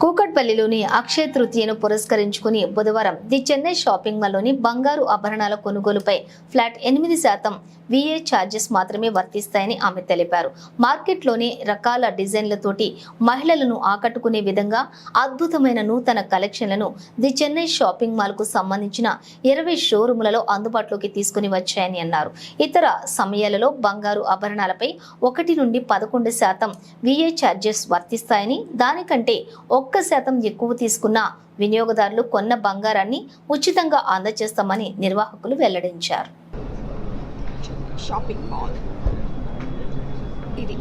కూకట్పల్లిలోని అక్షయ తృతీయను పురస్కరించుకుని బుధవారం the Chennai shopping మాల్లోని బంగారు ఆభరణాల కొనుగోలుపై ఫ్లాట్ 8% VA ఛార్జెస్ మాత్రమే వర్తిస్తాయని ఆమె తెలిపారు. మార్కెట్లోని రకాల డిజైన్లతోటి మహిళలను ఆకట్టుకునే విధంగా అద్భుతమైన నూతన కలెక్షన్లను ది చెన్నై షాపింగ్ మాల్కు సంబంధించిన 20 షోరూములలో అందుబాటులోకి తీసుకుని వచ్చాయని అన్నారు. ఇతర సమయాలలో బంగారు ఆభరణాలపై 1 నుండి 11% VA ఛార్జెస్ వర్తిస్తాయని, దానికంటే 1% ఎక్కువ తీసుకున్న వినియోగదారులు కొన్న బంగారాన్ని ఉచితంగా అందజేస్తామని నిర్వాహకులు వెల్లడించారు. షాపింగ్ మాల్ ఇది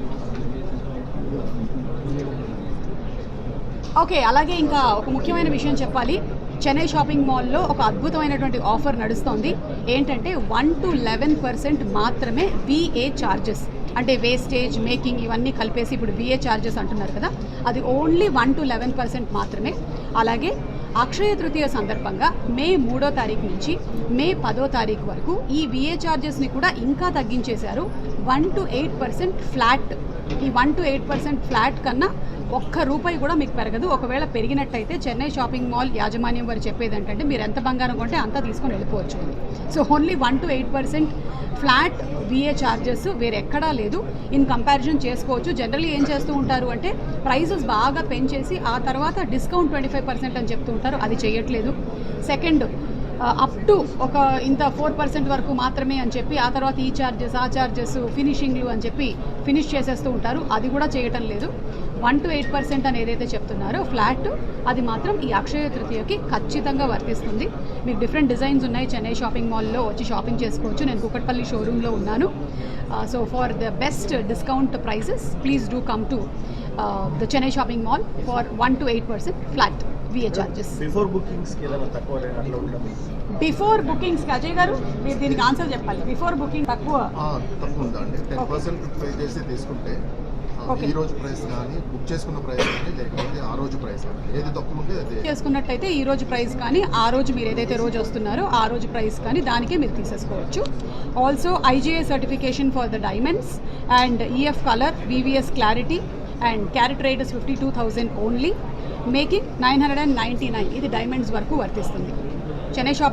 ఓకే. అలాగే ఇంకా ఒక ముఖ్యమైన విషయం చెప్పాలి. చెన్నై షాపింగ్ మాల్లో ఒక అద్భుతమైనటువంటి ఆఫర్ నడుస్తోంది. ఏంటంటే 1 to 11% మాత్రమే VA ఛార్జెస్, అంటే వేస్టేజ్, మేకింగ్ ఇవన్నీ కలిపేసి ఇప్పుడు VA ఛార్జెస్ అంటున్నారు కదా, అది ఓన్లీ 1 to 11% మాత్రమే. అలాగే అక్షయ తృతీయ సందర్భంగా మే 3వ తారీఖు నుంచి మే 10వ తారీఖు వరకు ఈ VA ఛార్జెస్ని కూడా ఇంకా తగ్గించేశారు. 1 to 8% ఫ్లాట్. ఈ 1 to 8% ఫ్లాట్ కన్నా ₹1 కూడా మీకు పెరగదు. ఒకవేళ పెరిగినట్టయితే చెన్నై షాపింగ్ మాల్ యాజమాన్యం వారు చెప్పేది ఏంటంటే మీరు ఎంత బంగారం కొంటే అంతా తీసుకొని వెళ్ళిపోవచ్చు. So only 1 to 8% flat VA charges వేరెక్కడా లేదు. ఇన్ కంపారిజన్ చేసుకోవచ్చు. జనరల్లీ ఏం చేస్తూ ఉంటారు అంటే ప్రైజెస్ బాగా పెంచేసి ఆ తర్వాత డిస్కౌంట్ 25% అని చెప్తూ ఉంటారు. అది చేయట్లేదు. సెకండ్, అప్ టు ఒక ఇంత 4% వరకు మాత్రమే అని చెప్పి ఆ తర్వాత ఈ ఛార్జెస్, ఆ ఛార్జెస్, ఫినిషింగ్లు అని చెప్పి ఫినిష్ చేసేస్తూ ఉంటారు. అది కూడా చేయటం లేదు. 1 to 8% అని ఏదైతే చెప్తున్నారో ఫ్లాట్, అది మాత్రం ఈ అక్షయ తృతీయకి ఖచ్చితంగా వర్తిస్తుంది. మీకు డిఫరెంట్ డిజైన్స్ ఉన్నాయి. చెన్నై షాపింగ్ మాల్లో వచ్చి షాపింగ్ చేసుకోవచ్చు. నేను కూకట్పల్లి షోరూంలో ఉన్నాను. So for the best discount prices please do come to the Chennai shopping mall for 1 to 8% flat VA charges. Before bookings Ajay garu మీరు దీనికి ఆన్సర్ చెప్పాలి. బిఫోర్ బుకింగ్ తక్కువ ఉందండి. 10% పే చేసి తీసుకుంటే ఈ రోజు ప్రైస్ కానీ బుక్ చేసుకున్న ప్రైస్ కానీ లేకపోతే ఆ రోజు ప్రైస్ కానీ ఏది తక్కువ ఉంటే అది చేసుకున్నట్టయితే ఈ రోజు ప్రైస్ కానీ ఆ రోజు మీరు ఏదైతే రోజు వస్తున్నారో ఆ రోజు ప్రైస్ కానీ దానికే మీరు తీసేసుకోవచ్చు. Also IGA certification for the diamonds and EF colour, VVS clarity and carrot rate is 52,000 only. Making 999. ఇది డైమండ్స్ వరకు వర్తిస్తుంది. చెన్నై షాపింగ్